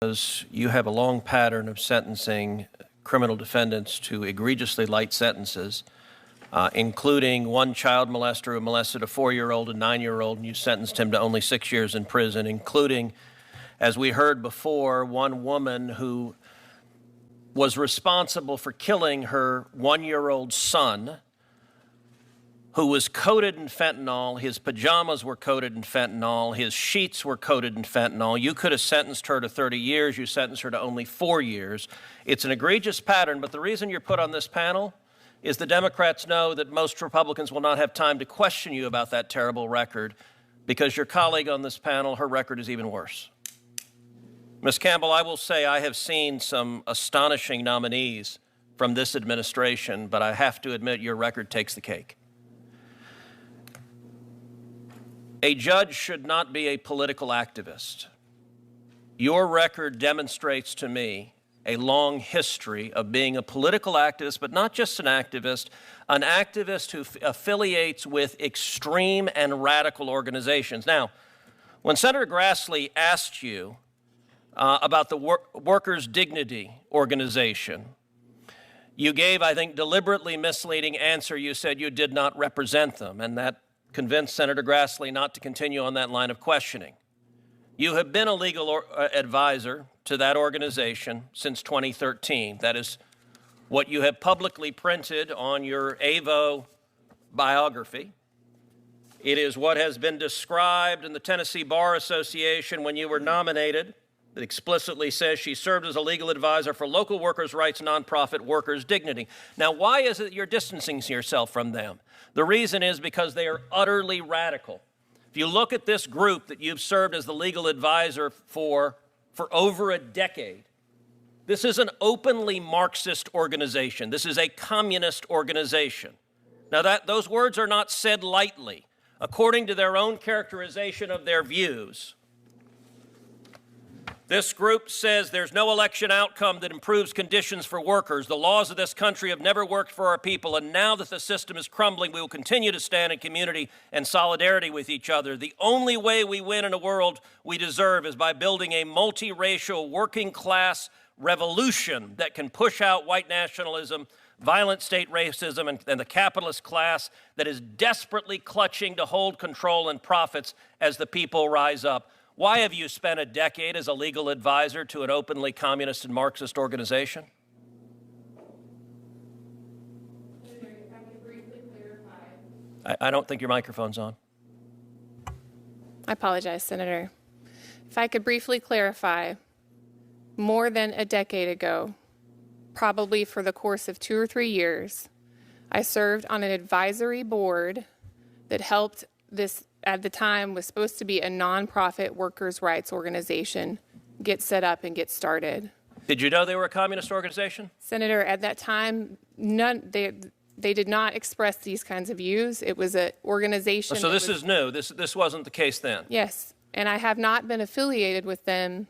Because you have a long pattern of sentencing criminal defendants to egregiously light sentences, including one child molester who molested a 4-year-old and 9-year-old, and you sentenced him to only 6 years in prison, including, as we heard before, one woman who was responsible for killing her 1-year-old son, who was coated in fentanyl. His pajamas were coated in fentanyl. His sheets were coated in fentanyl. You could have sentenced her to 30 years. You sentenced her to only 4 years. It's an egregious pattern, but the reason you're put on this panel is the Democrats know that most Republicans will not have time to question you about that terrible record because your colleague on this panel, her record is even worse. Ms. Campbell, I will say I have seen some astonishing nominees from this administration, but I have to admit your record takes the cake. A judge should not be a political activist. Your record demonstrates to me a long history of being a political activist, but not just an activist who affiliates with extreme and radical organizations. Now, when Senator Grassley asked you about the Workers' Dignity Organization, you gave, I think, deliberately misleading answer. You said you did not represent them, and that convinced Senator Grassley not to continue on that line of questioning. You have been a legal advisor to that organization since 2013. That is what you have publicly printed on your AVO biography. It is what has been described in the Tennessee Bar Association when you were nominated. It explicitly says she served as a legal advisor for local workers' rights, nonprofit Workers' Dignity. Now, why is it you're distancing yourself from them? The reason is because they are utterly radical. If you look at this group that you've served as the legal advisor for over a decade, this is an openly Marxist organization. This is a communist organization. Now, those words are not said lightly. According to their own characterization of their views, this group says there's no election outcome that improves conditions for workers. The laws of this country have never worked for our people, and now that the system is crumbling, we will continue to stand in community and solidarity with each other. The only way we win in a world we deserve is by building a multiracial working class revolution that can push out white nationalism, violent state racism, and the capitalist class that is desperately clutching to hold control and profits as the people rise up. Why have you spent a decade as a legal advisor to an openly communist and Marxist organization? I don't think your microphone's on. I apologize, Senator. If I could briefly clarify, more than a decade ago, probably for the course of 2 or 3 years, I served on an advisory board that helped this, at the time, was supposed to be a nonprofit workers' rights organization get set up and get started. Did you know they were a communist organization? Senator, at that time, they did not express these kinds of views. It was an organization. So this is new. This wasn't the case then? Yes, and I have not been affiliated with them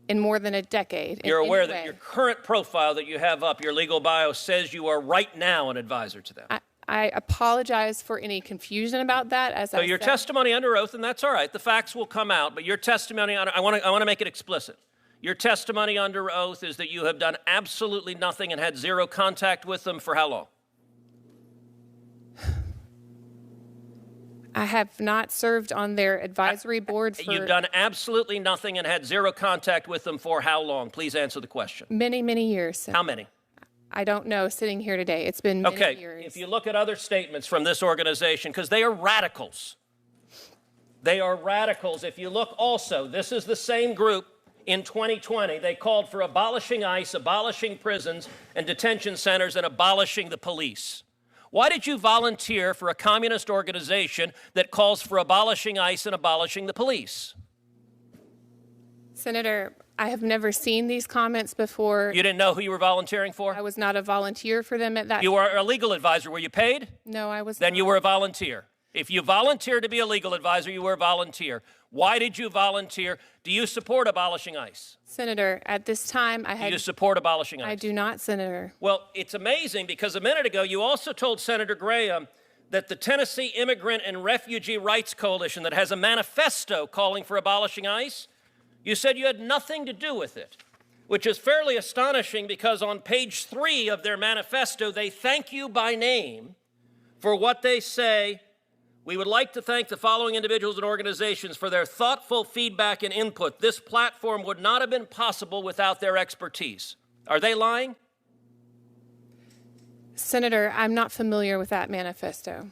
in more than a decade. You're aware that your current profile that you have up, your legal bio, says you are right now an advisor to them? I apologize for any confusion about that. So your testimony under oath, and that's all right, the facts will come out, but your testimony, I want to make it explicit. Your testimony under oath is that you have done absolutely nothing and had zero contact with them for how long? I have not served on their advisory board for... You've done absolutely nothing and had zero contact with them for how long? Please answer the question. Many, many years. Senator. How many? I don't know, sitting here today. It's been many years. Okay, if you look at other statements from this organization, because they are radicals. They are radicals. If you look also, this is the same group in 2020. They called for abolishing ICE, abolishing prisons and detention centers, and abolishing the police. Why did you volunteer for a communist organization that calls for abolishing ICE and abolishing the police? Senator, I have never seen these comments before. You didn't know who you were volunteering for? I was not a volunteer for them at that time. You were a legal advisor. Were you paid? No, I was not. Then you were a volunteer. If you volunteered to be a legal advisor, you were a volunteer. Why did you volunteer? Do you support abolishing ICE? Senator, at this time, I had... Do you support abolishing ICE? I do not, Senator. Well, it's amazing because a minute ago, you also told Senator Graham that the Tennessee Immigrant and Refugee Rights Coalition that has a manifesto calling for abolishing ICE, You said you had nothing to do with it, which is fairly astonishing because on page 3 of their manifesto, they thank you by name for what they say. We would like to thank the following individuals and organizations for their thoughtful feedback and input. This platform would not have been possible without their expertise. Are they lying? Senator, I'm not familiar with that manifesto.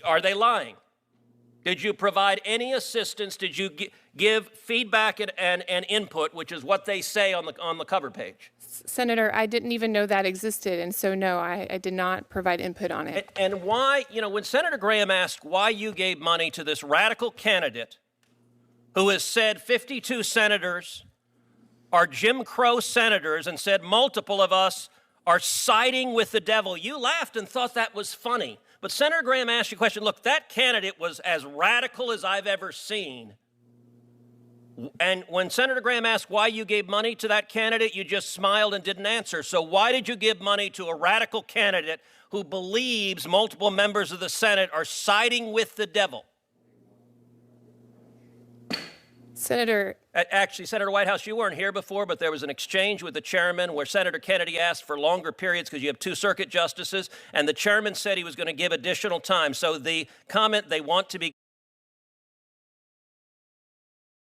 Are they lying? Did you provide any assistance? Did you give feedback and input, which is what they say on the cover page? Senator, I didn't even know that existed, and so no, I did not provide input on it. And why, when Senator Graham asked why you gave money to this radical candidate who has said 52 senators are Jim Crow senators and said multiple of us are siding with the devil, you laughed and thought that was funny. But Senator Graham asked you a question. Look, that candidate was as radical as I've ever seen. And when Senator Graham asked why you gave money to that candidate, you just smiled and didn't answer. So why did you give money to a radical candidate who believes multiple members of the Senate are siding with the devil? Senator. Actually, Senator Whitehouse, you weren't here before, but there was an exchange with the chairman where Senator Kennedy asked for longer periods because you have 2 circuit justices, and the chairman said he was going to give additional time. So the comment, they want to be